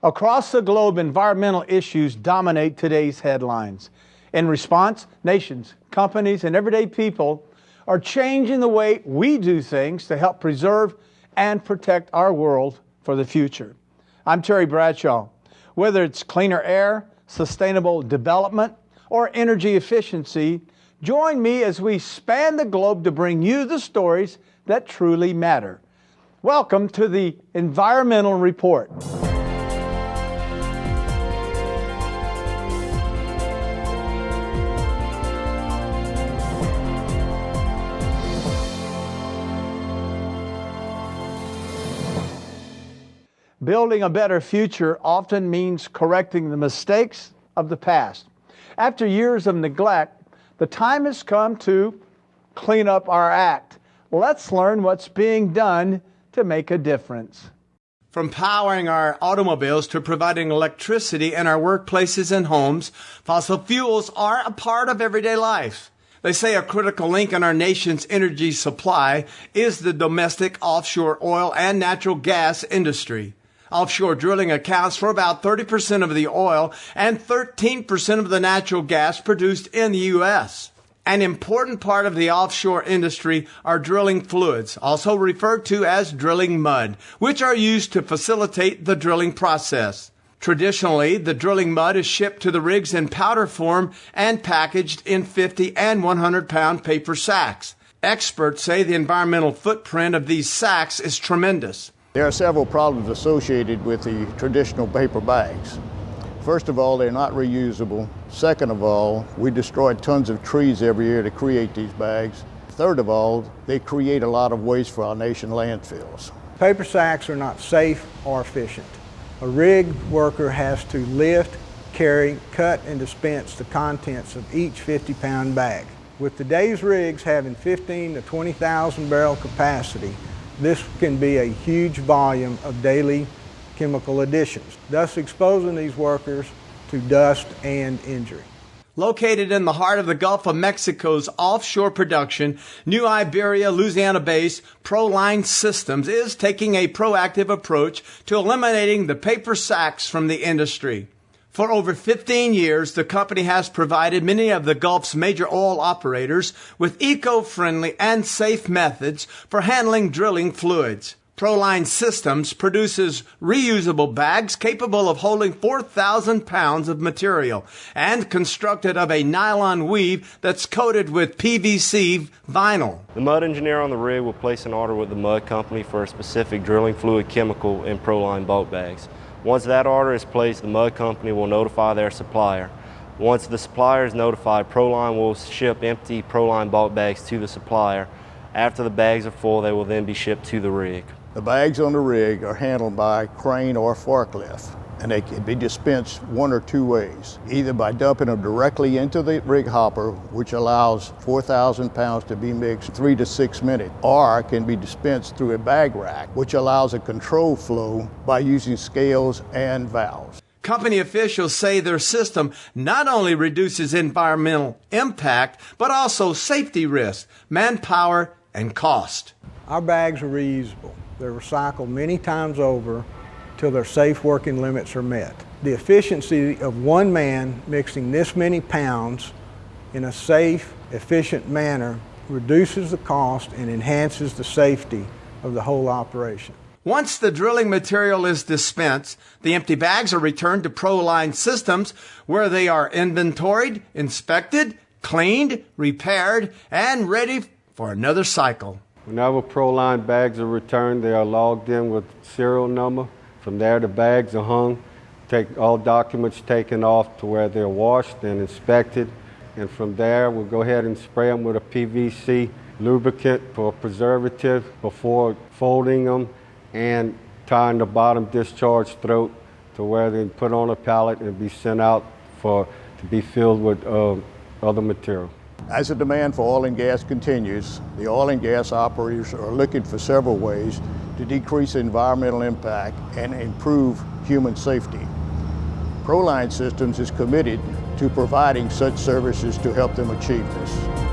Across the globe, environmental issues dominate today's headlines. In response, nations, companies, and everyday people are changing the way we do things to help preserve and protect our world for the future. I'm Terry Bradshaw. Whether it's cleaner air, sustainable development, or energy efficiency, join me as we span the globe to bring you the stories that truly matter. Welcome to the Environmental Report. Building a better future often means correcting the mistakes of the past. After years of neglect, the time has come to clean up our act. Let's learn what's being done to make a difference. From powering our automobiles to providing electricity in our workplaces and homes, fossil fuels are a part of everyday life. They say a critical link in our nation's energy supply is the domestic offshore oil and natural gas industry. Offshore drilling accounts for about 30% of the oil and 13% of the natural gas produced in the U.S. An important part of the offshore industry are drilling fluids, also referred to as drilling mud, which are used to facilitate the drilling process. Traditionally, the drilling mud is shipped to the rigs in powder form and packaged in 50 and 100-pound paper sacks. Experts say the environmental footprint of these sacks is tremendous. There are several problems associated with the traditional paper bags. First of all, they're not reusable. Second of all, we destroy tons of trees every year to create these bags. Third of all, they create a lot of waste for our nation landfills. Paper sacks are not safe or efficient. A rig worker has to lift, carry, cut, and dispense the contents of each 50-pound bag. With today's rigs having 15 to 20,000 barrel capacity, this can be a huge volume of daily chemical additions, thus exposing these workers to dust and injury. Located in the heart of the Gulf of Mexico's offshore production, New Iberia, Louisiana-based Proline Systems is taking a proactive approach to eliminating the paper sacks from the industry. For over 15 years, the company has provided many of the Gulf's major oil operators with eco-friendly and safe methods for handling drilling fluids. Proline Systems produces reusable bags capable of holding 4,000 pounds of material and constructed of a nylon weave that's coated with PVC vinyl. The mud engineer on the rig will place an order with the mud company for a specific drilling fluid chemical in Proline bulk bags. Once that order is placed, the mud company will notify their supplier. Once the supplier is notified, Proline will ship empty Proline bulk bags to the supplier. After the bags are full, they will then be shipped to the rig. The bags on the rig are handled by crane or forklift, and they can be dispensed one or two ways, either by dumping them directly into the rig hopper, which allows 4,000 pounds to be mixed 3 to 6 minutes, or can be dispensed through a bag rack, which allows a controlled flow by using scales and valves. Company officials say their system not only reduces environmental impact, but also safety risk, manpower, and cost. Our bags are reusable. They're recycled many times over till their safe working limits are met. The efficiency of one man mixing this many pounds in a safe, efficient manner reduces the cost and enhances the safety of the whole operation. Once the drilling material is dispensed, the empty bags are returned to Proline Systems, where they are inventoried, inspected, cleaned, repaired, and ready for another cycle. Whenever Proline bags are returned, they are logged in with serial number. From there, the bags are hung, all documents taken off to where they're washed and inspected. And from there, we'll go ahead and spray them with a PVC lubricant for preservative before folding them and tying the bottom discharge throat to where they put on a pallet and be sent out to be filled with other material. As the demand for oil and gas continues, the oil and gas operators are looking for several ways to decrease environmental impact and improve human safety. Proline Systems is committed to providing such services to help them achieve this.